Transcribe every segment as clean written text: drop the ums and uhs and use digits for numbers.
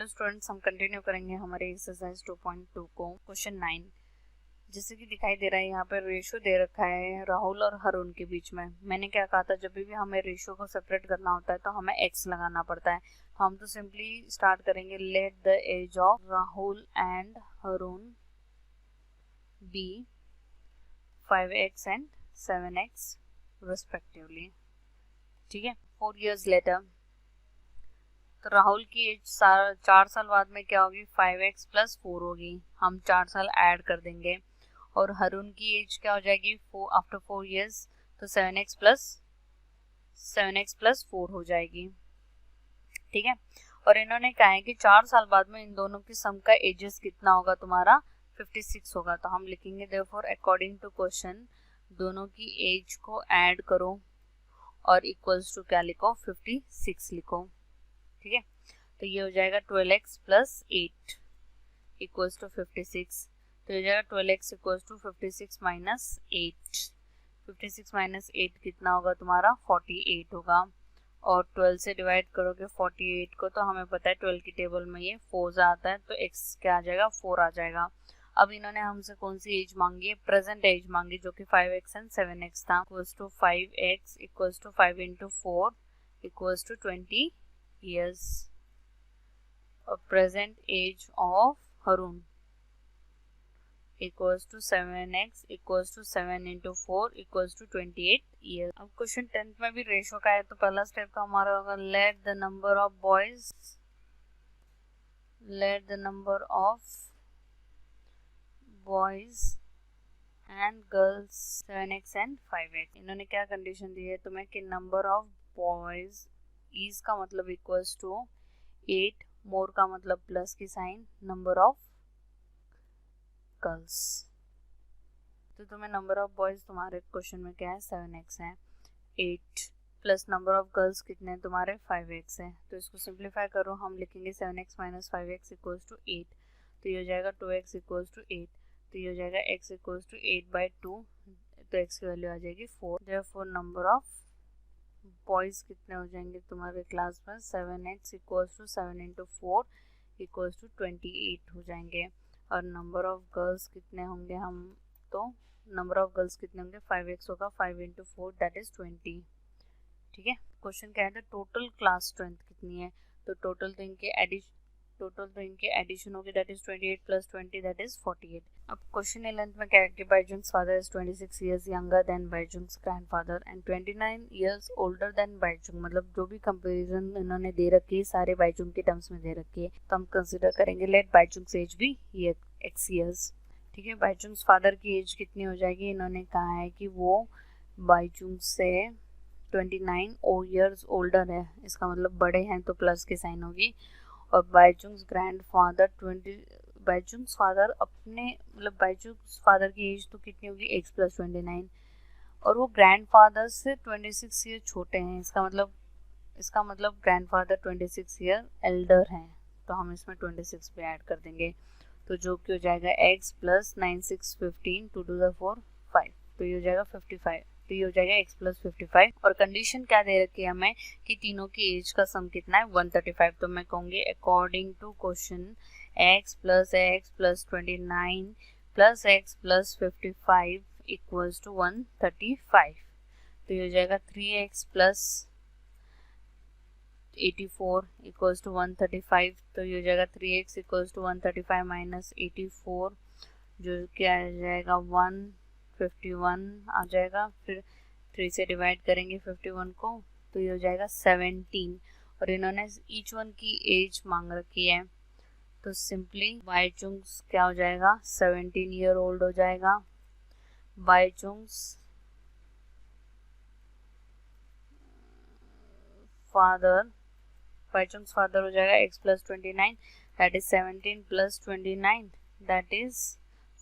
Hello students, हम continue करेंगे हमारे एक्सरसाइज 2.2 को। क्वेश्चन 9 जैसे कि दिखाई दे रहा है, यहाँ पर रेशो दे रखा है राहुल और हरुण के बीच में। मैंने क्या कहा था, जब भी हमें रेशो को सेपरेट करना होता है तो हमें एक्स लगाना पड़ता है। तो हम तो सिंपली स्टार्ट करेंगे, let the age of Rahul and Harun be 5x and 7x respectively. ठीक है। 4 years लेटर, तो राहुल की एज 4 साल बाद में क्या होगी, 5x प्लस 4 होगी। हम 4 साल ऐड कर देंगे। और हरुण की एज क्या हो जाएगी, आफ्टर 4 years, तो 7x प्लस 4 हो जाएगी। ठीक है। और इन्होंने कहा है कि 4 साल बाद में इन दोनों की सम का एजेस कितना होगा, तुम्हारा 56 होगा। तो हम लिखेंगे देयरफॉर अकॉर्डिंग टू क्वेश्चन दोनों की एज को ऐड करो और इक्वल्स टू क्या लिखो, 56 लिखो। ठीक है। तो ये हो जाएगा 12x प्लस 8 इक्वल्स टू 56। तो ये हो जाएगा 12x equals to 56 minus 8। 56 minus 8 कितना होगा तुम्हारा, 48 होगा। और 12 से डिवाइड करोगे 48 को, तो हमें पता है 12 की टेबल में ये 4 आता है, तो x क्या आ जाएगा, 4 आ जाएगा। अब इन्होंने हमसे कौन सी एज मांगी है, प्रेजेंट एज मांगी, जो कि 5x एंड 7x था। Equals to 5x equals to 5 into 4 equals to 20 years. Present age of Harun equals to 7x equals to 7 into 4 equals to 28 years. अब क्वेश्चन 10th में भी रेशो का है, तो पहला स्टेप का हमारा होगा, let the number of boys and girls 7x and 5x। इन्होंने क्या कंडीशन दी है तुम्हें कि नंबर ऑफ बॉयज इज का मतलब इक्वल्स टू 8, मोर का मतलब प्लस की साइन, नंबर ऑफ गर्ल्स। तो तुम्हें नंबर ऑफ बॉयज तुम्हारे क्वेश्चन में क्या है, 7x है, 8 प्लस नंबर ऑफ गर्ल्स कितने हैं तुम्हारे, 5x है। तो इसको सिंप्लीफाई करो, हम लिखेंगे 7x minus 5x equals to 8। तो ये हो जाएगा 2x इक्वल्स टू 8। तो ये हो जाएगा x इक्वल्स टू 8/2, तो x की वैल्यू आ जाएगी 4। देयरफॉर नंबर ऑफ बॉयज कितने हो जाएंगे तुम्हारे क्लास में, 7x equals to 7 into 4 equals to 28 हो जाएंगे। और नंबर ऑफ गर्ल्स कितने होंगे, हम तो नंबर ऑफ गर्ल्स कितने होंगे, 5x होगा, 5 इंटू 4 दैट इज 20। ठीक है। क्वेश्चन क्या है, टोटल क्लास स्ट्रेंथ कितनी है, तो टोटल तो इनके एडिशन होगी, that is 28 plus 20 that is 48। अब क्वेश्चन 11th में क्या है कि बाइजुंग्स father is 26 years younger than बाइजुंग्स grandfather and 29 years older than बाइजुंग। मतलब जो भी कंपैरिजन इन्होंने दे रखी है सारे बाइजुंग के टर्म्स में दे रखी है, तो हम कंसीडर करेंगे लेट बाइजुंग्स एज भी x years। ठीक है। बाइजुंग्स फादर की एज कितनी हो जाएगी, इन्होंने कहा है कि वो बाइजुंग से 29 years ओल्डर है, इसका मतलब बड़े हैं तो प्लस की साइन होगी। और बाइजुंग्स ग्रैंडफादर बाइजुंग्स फादर अपने मतलब बाइजुंग्स फादर की एज तो कितनी होगी, x प्लस 29, और वो ग्रैंडफादर से 26 ईयर छोटे हैं, इसका मतलब ग्रैंडफादर 26 ईयर एल्डर हैं, तो हम इसमें 26 पे ऐड कर देंगे। तो जो कि हो जाएगा x प्लस 9 6 15 2 2 4 5, तो ये हो जाएगा 55। तो ये हो जाएगा x प्लस 55। और कंडीशन क्या दे रखी है हमें कि तीनों की एज का सम कितना है, 135। तो मैं कहूँगी according to question x plus 29 plus x plus 55 equals to 135। तो ये हो जाएगा 3x प्लस 84 इक्वल्स टू 135। तो ये हो जाएगा 3x इक्वल्स टू 135 माइनस 84, जो क्या आ जाएगा 151 आ जाएगा। फिर 3 से डिवाइड करेंगे 51 को, तो ये हो जाएगा 17। और इन्होंने ईच वन की एज मांग रखी है, तो सिंपली बाइजुंग्स क्या हो जाएगा, 17 ईयर ओल्ड हो जाएगा। बाइजुंग्स फादर हो जाएगा x plus 29 that is 17 plus 29 that is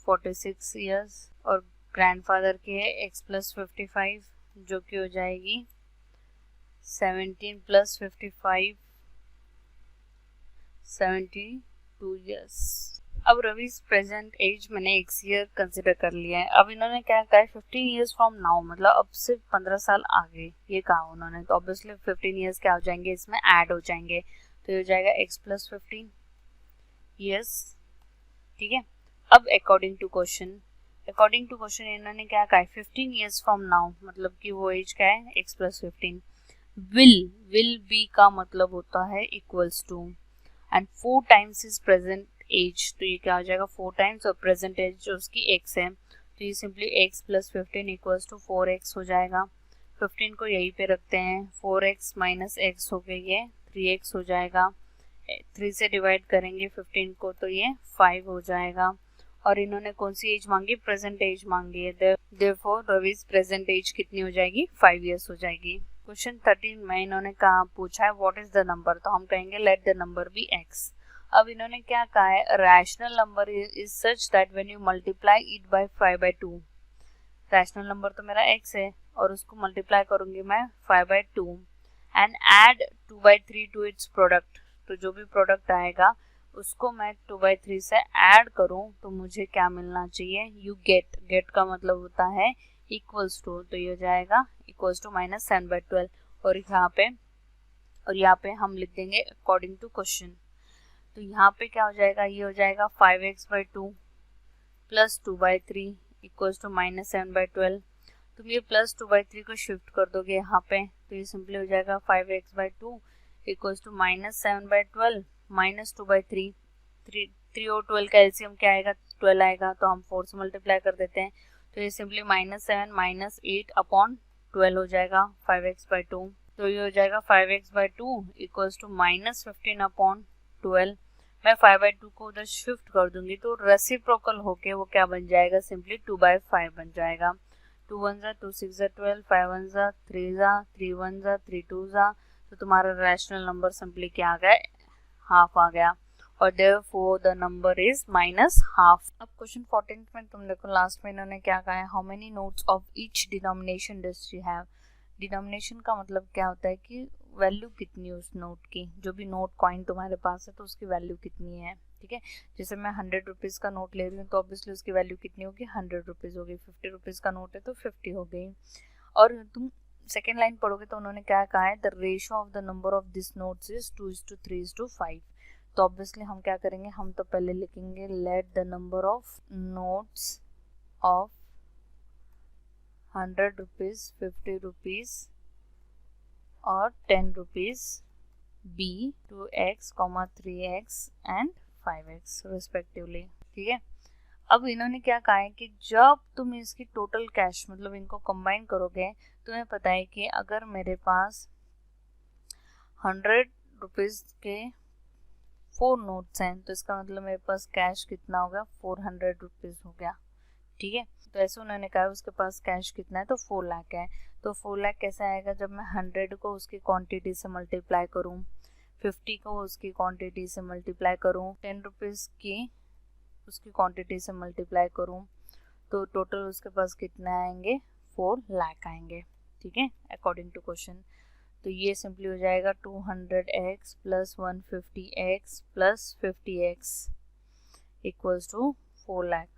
46 years. और ग्रैंडफादर की है x प्लस 55, जो कि हो जाएगी 17 प्लस 55 72 ईयर्स। अब रवि's प्रेजेंट एज मैंने x ईयर कंसिडर कर लिया है। अब इन्होंने क्या कहा है, 15 ईयर्स फ्रॉम नाउ, मतलब अब से 15 साल आगे ये कहा उन्होंने, तो ऑब्वियसली 15 ईयर्स क्या हो जाएंगे, इसमें ऐड हो जाएंगे। तो ये हो जाएगा x प्लस 15 यस, ठीक है। अब अकॉर्डिंग टू क्वेश्चन इन्होंने क्या कहा है, 15 ईयर्स फ्रॉम नाउ, मतलब कि वो एज क्या है, x प्लस 15। विल बी का मतलब होता है equals to, and 4 times is present age, तो ये क्या हो जाएगा 4 टाइम्स, और प्रेजेंट एज जो उसकी x है, तो ये simply x plus 15 equals to 4x हो जाएगा। 15 को यहीं पे रखते हैं, 4x माइनस x हो गई है 3x हो जाएगा, 3 से डिवाइड करेंगे 15 को तो ये 5 हो जाएगा। और इन्होंने कौन सी एज मांगी, प्रेजेंट एज मांगी है, देयरफॉर रवि's प्रेजेंट एज कितनी हो जाएगी, 5 इयर्स हो जाएगी। क्वेश्चन 13 में इन्होंने कहा पूछा है व्हाट इज द नंबर, तो हम कहेंगे let the number be x। अब इन्होंने क्या कहा है, rational number is such that when you multiply it by 5/2, rational number तो मेरा x है और उसको मल्टीप्लाई करूंगी मैं 5/2 and add 2/3 to its product, तो जो भी प्रोडक्ट आएगा उसको मैं 2/3 से ऐड करूं तो मुझे क्या मिलना चाहिए, यू गेट का मतलब होता है इक्वल्स टू, तो ये हो जाएगा इक्वल्स टू माइनस 7/12, और यहाँ पे हम लिख देंगे अकॉर्डिंग टू क्वेश्चन। तो यहाँ पे क्या हो जाएगा, ये हो जाएगा 5x/2 plus 2/3 equals to minus 7/12। तुम ये प्लस 2/3 को शिफ्ट कर दोगे यहाँ पे, तो ये सिंपली हो जाएगा 5x/2 equals to minus 7/12 minus 2/3, 3 और 12 का एलसीएम क्या आएगा, 12 आएगा, तो हम 4 से मल्टीप्लाई कर देते हैं, तो ये सिंपली -7 माइनस 8/12 हो जाएगा 5x/2, तो ये हो जाएगा 5x/2 इक्वल्स टू माइनस 15/12। मैं 5/2 को उधर शिफ्ट कर दूंगी तो रेसिप्रोकल होके वो क्या बन जाएगा, सिंपली 2/5 बन जाएगा। 2 1 2 6 12, 5 1 3 3 1 3 2, तो तुम्हारा रैशनल नंबर सिंपली क्या आ गया, हाफ आ गया, और therefore the number is minus half. अब क्वेश्चन 14 में तुम देखो लास्ट में इन्होंने क्या कहा है, how many notes of each denomination does you have. Denomination का मतलब क्या होता है कि वैल्यू कितनी है उस नोट की, जो भी नोट कॉइन तुम्हारे पास है तो उसकी वैल्यू कितनी है, ठीक है। जैसे मैं 100 रुपीज़ का नोट ले रही हूँ तो ऑब्वियसली उसकी वैल्यू कितनी होगी, 100 रुपीज़ होगी। 50 रुपीज़ का नोट है तो 50 हो गई। और तुम सेकेंड लाइन पढ़ोगे तो उन्होंने क्या कहा है, the ratio of the number of this notes is 2:3:5। तो ऑब्वियसली हम क्या करेंगे, हम तो पहले लिखेंगे late the number of notes of 100 rupees, 50 rupees और 10 rupees B 2x, 3x and 5x respectively, ठीक है। अब इन्होंने क्या कहा है कि जब तुम इसकी टोटल कैश मतलब इनको कंबाइन करोगे, तुम्हें पता है कि अगर मेरे पास 100 रुपीज़ के 4 नोट्स हैं तो इसका मतलब मेरे पास कैश कितना होगा, 400 रुपीज़ हो गया, ठीक है। तो ऐसे उन्होंने कहा उसके पास कैश कितना है, तो 4 लाख है। तो 4 लाख कैसे आएगा, जब मैं 100 को उसकी क्वांटिटी से मल्टीप्लाई करूं, 50 को उसकी क्वांटिटी से मल्टीप्लाई करूं, 10 रुपीज़ की उसकी क्वांटिटी से मल्टीप्लाई करूं, तो टोटल उसके पास कितने आएंगे, 4 लाख आएंगे, ठीक है, अकॉर्डिंग टू क्वेश्चन। तो ये सिंपली हो जाएगा 200x plus 150x plus 50x equals to 4 lakh,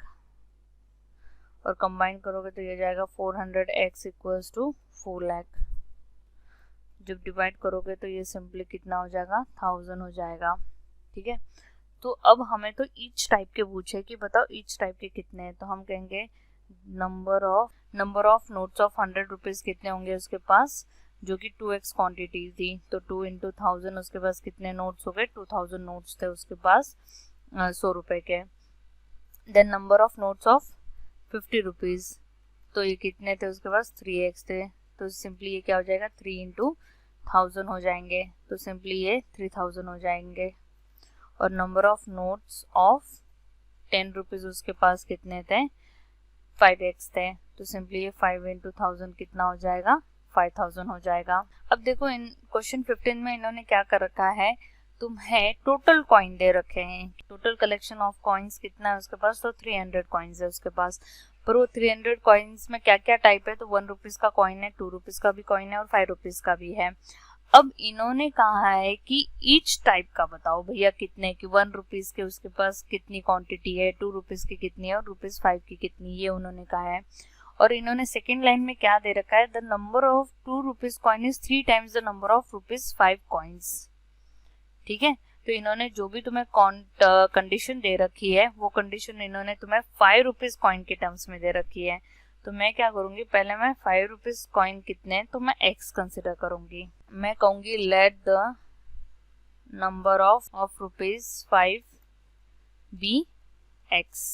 और कंबाइन करोगे तो ये जाएगा 400x इक्वल्स टू 4 लाख। जब डिवाइड करोगे तो ये सिंपली कितना हो जाएगा, 1000 हो जाएगा, ठीक है। तो अब हमें तो ईच टाइप के पूछे कि बताओ ईच टाइप के कितने हैं, तो हम कहेंगे number of notes of 100 rupees कितने होंगे उसके पास, जो कि 2x क्वांटिटी थी, तो 2 × 1000 उसके पास कितने नोट्स हो गए, 2000 नोट्स थे उसके पास 100 रुपए के। Then number of notes of 50 rupees, तो ये कितने थे उसके पास, 3x थे, तो सिंपली ये क्या हो जाएगा, 3 × 1000 हो जाएंगे, तो सिंपली ये 3000 हो जाएंगे। और number of notes of 10 rupees उसके पास कितने थे, 5x थे, तो सिंपली ये 5 × 1000 कितना हो जाएगा, 5000 हो जाएगा। अब देखो इन क्वेश्चन 15 में इन्होंने क्या कर रखा है, तुम्हें टोटल कॉइन दे रखे हैं, टोटल कलेक्शन ऑफ कॉइन्स कितना है उसके पास, तो 300 कॉइन्स है उसके पास। पर वो 300 कॉइन्स में क्या क्या टाइप है, तो 1 रुपीज़ का कॉइन है, 2 रुपीज़ का भी कॉइन है और 5 रुपीज़ का भी है। अब इन्होंने कहा है कि ईच टाइप का बताओ भैया कितने की, 1 रुपीज़ के उसके पास कितनी क्वांटिटी है, 2 रुपीज़ की कितनी है और ₹5 की कितनी, ये उन्होंने कहा है। और इन्होंने सेकेंड लाइन में क्या दे रखा है, the number of 2 rupees coin is 3 times the number of ₹5 coins, ठीक है। तो इन्होंने जो भी तुम्हें कंडीशन दे रखी है वो कंडीशन इन्होंने तुम्हें 5 रुपीज कॉइन के टर्म्स में दे रखी है। तो मैं क्या करूंगी, पहले मैं 5 रुपीज कॉइन कितने हैं तो मैं x कंसिडर करूंगी। मैं कहूंगी let the number of rupees 5 be x।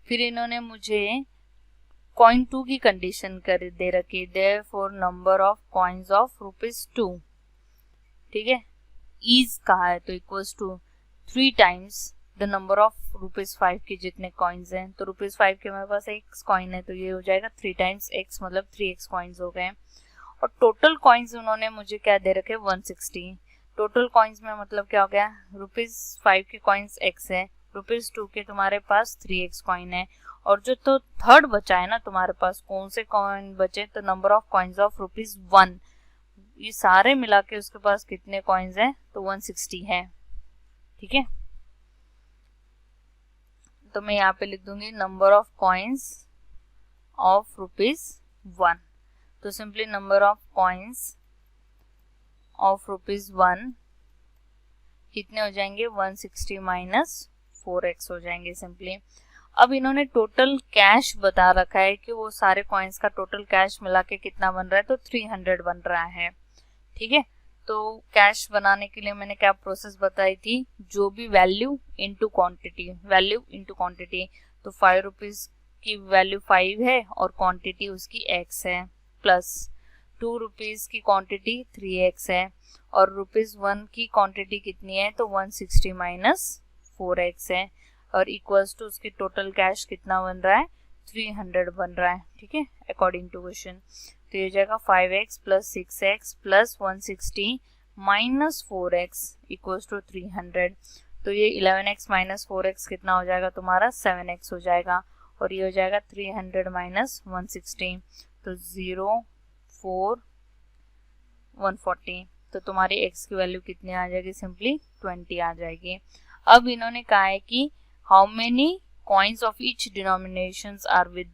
फिर इन्होंने मुझे कॉइन 2 की कंडीशन कर दे रखी, therefore number of coins of rupees 2, ठीक है, इज कहा है तो equals to 3 times the number of rupees 5 के जितने कॉइन्स हैं। तो रुपीज 5 के मेरे पास x कॉइन है तो ये हो जाएगा 3 टाइम्स x, मतलब 3x कॉइन्स हो गए। और टोटल कॉइन्स उन्होंने मुझे क्या दे रखे, 160। टोटल कॉइन्स में मतलब क्या हो गया, रुपीज 5 के कॉइन्स x है, रुपीज 2 के तुम्हारे पास 3x कॉइन है, और जो तो थर्ड बचा है ना तुम्हारे पास, कौन से कॉइन बचे, तो number of coins of rupees 1, ये सारे मिला के उसके पास कितने कॉइन्स हैं, तो 160 है, ठीक है। तो मैं यहाँ पे लिख दूंगी number of coins of rupees 1। तो simply number of coins of rupees 1 कितने हो जाएंगे, 160 माइनस 4x हो जाएंगे सिंपली। अब इन्होंने टोटल कैश बता रखा है कि वो सारे कॉइन्स का टोटल कैश मिला के कितना बन रहा है, तो 300 बन रहा है, ठीक है। तो कैश बनाने के लिए मैंने क्या प्रोसेस बताई थी, जो भी वैल्यू इनटू क्वांटिटी, तो 5 रुपीज की वैल्यू 5 है और क्वांटिटी उसकी x है, प्लस 2 रुपीज की क्वांटिटी 3x है, और रुपीज 1 की क्वांटिटी कितनी है, तो 160 माइनस 4x है, और इक्वल्स टू उसकी टोटल कैश कितना बन रहा है, 300 बन रहा है, ठीक है, अकॉर्डिंग टू क्वेश्चन। तो ये जाएगा 5x plus 6x plus 160 minus 4x equals to 300। तो ये 11x माइनस 4x कितना हो जाएगा तुम्हारा, 7x हो जाएगा, और ये हो जाएगा 300 माइनस 160, तो 0 4 140। तो तुम्हारी x की वैल्यू कितनी आ जाएगी, सिंपली 20 आ जाएगी। अब इन्होंने कहा है कि how many coins of each denominations are with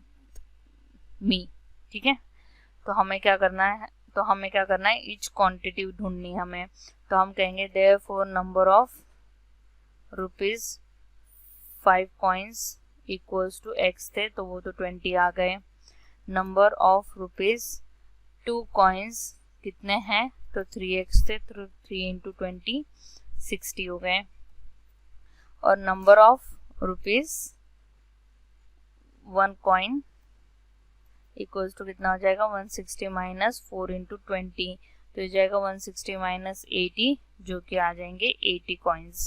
me, ठीक है। तो हमें क्या करना है, ईच क्वांटिटी ढूंढनी हमें। तो हम कहेंगे therefore number of rupees 5 coins equals to x थे तो वो तो 20 आ गए। नंबर ऑफ रुपीज 2 कॉइन्स कितने हैं, तो 3x थे, तो 3 इंटू 20 60 हो गए। और number of rupees 1 coin equals to कितना हो जाएगा, 160 माइनस 4 इंटू 20, तो ये जाएगा 160 माइनस 80, जो कि आ जाएंगे 80 कॉइन्स,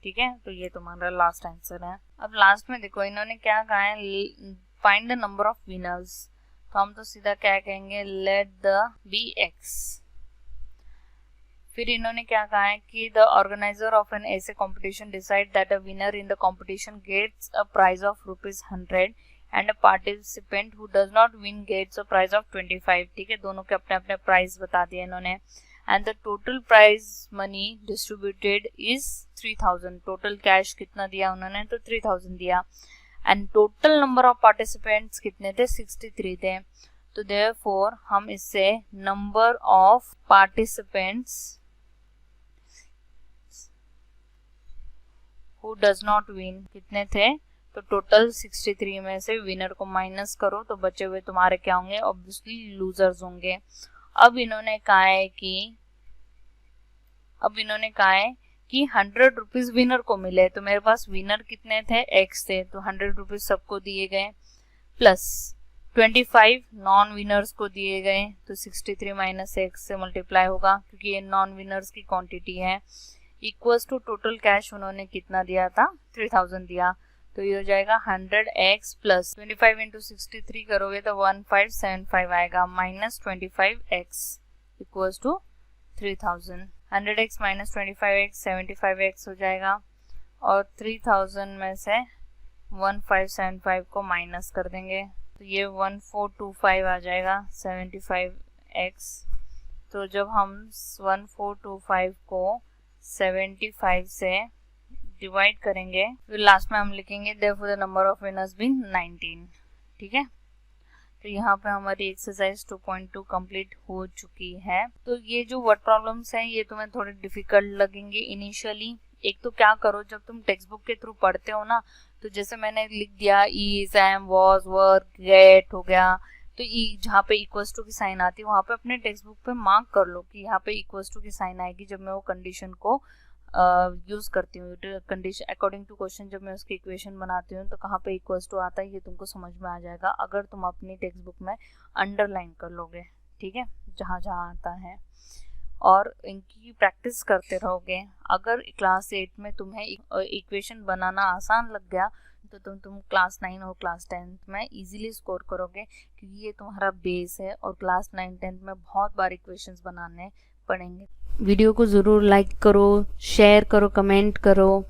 ठीक है। तो ये तुम्हारा लास्ट आंसर है। अब लास्ट में देखो इन्होंने क्या कहा है, find the number of winners. तो हम तो सीधा क्या कहेंगे, लेट द बी x। फिर इन्होंने क्या कहा है कि the organiser of an essay competition decide that a winner in the competition gets a prize of ₹100 and a participant who does not win gets a prize of 25, ठीक है। दोनों के अपने अपने प्राइज बता दिए इन्होंने। And the total prize money distributed is 3000। Total cash कितना दिया उन्होंने, तो 3000 दिया। And total number of participants कितने थे, 63 थे। तो देयरफॉर हम इससे number of participants who does not win कितने थे, तो टोटल 63 में से विनर को माइनस करो तो बचे हुए तुम्हारे क्या होंगे, ऑब्वियसली लूजर्स होंगे। अब इन्होंने कहा है कि 100 रुपीज विनर को मिले, तो मेरे पास विनर कितने थे, x थे, तो 100 रुपीज सबको दिए गए, प्लस 25 नॉन विनर्स को दिए गए, तो 63 माइनस x से मल्टीप्लाई होगा क्योंकि ये नॉन विनर्स की क्वांटिटी है, इक्वल्स टू टोटल कैश उन्होंने कितना दिया था, 3000 दिया। तो ये हो जाएगा 100x प्लस 25 इंटू 63 करोगे तो 1575 आएगा, minus 25x equals to 3000। 100x minus 25x 75x हो जाएगा, और 3000 में से 1575 को माइनस कर देंगे तो ये 1425 आ जाएगा 75x। तो जब हम 1425 को 75 से डिवाइड करेंगे फिर लास्ट में हम लिखेंगे therefore the number of winners been 19, ठीक है। तो यहाँ पे हमारी एक्सरसाइज 2.2 कंप्लीट हो चुकी है। तो ये जो वर्ड प्रॉब्लम्स हैं ये तुम्हें थोड़े डिफिकल्ट लगेंगे इनिशियली, एक तो क्या करो, जब तुम टेक्स्ट बुक के थ्रू पढ़ते हो ना, तो जैसे मैंने लिख दिया is, am, was, were, get हो गया, तो जहाँ पे इक्वल्स टू की साइन आती है वहाँ पे अपने टेक्स्ट बुक पे मार्क कर लो कि यहाँ पे इक्वल्स टू की साइन आएगी जब मैं वो कंडीशन को यूज़ करती हूँ। कंडीशन अकॉर्डिंग टू क्वेश्चन जब मैं उसकी इक्वेशन बनाती हूँ तो कहाँ पे इक्वल्स टू आता है ये तुमको समझ में आ जाएगा अगर तुम अपनी टेक्स्ट बुक में अंडरलाइन कर लोगे, ठीक है, जहाँ जहाँ आता है, और इनकी प्रैक्टिस करते रहोगे। अगर क्लास 8 में तुम्हें इक्वेशन बनाना आसान लग गया तो तुम क्लास 9 और क्लास 10 में इजीली स्कोर करोगे, क्योंकि ये तुम्हारा बेस है और क्लास 9-10 में बहुत बार इक्वेशंस बनाने पड़ेंगे। वीडियो को ज़रूर लाइक करो, शेयर करो, कमेंट करो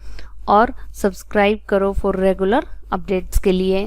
और सब्सक्राइब करो फॉर रेगुलर अपडेट्स के लिए।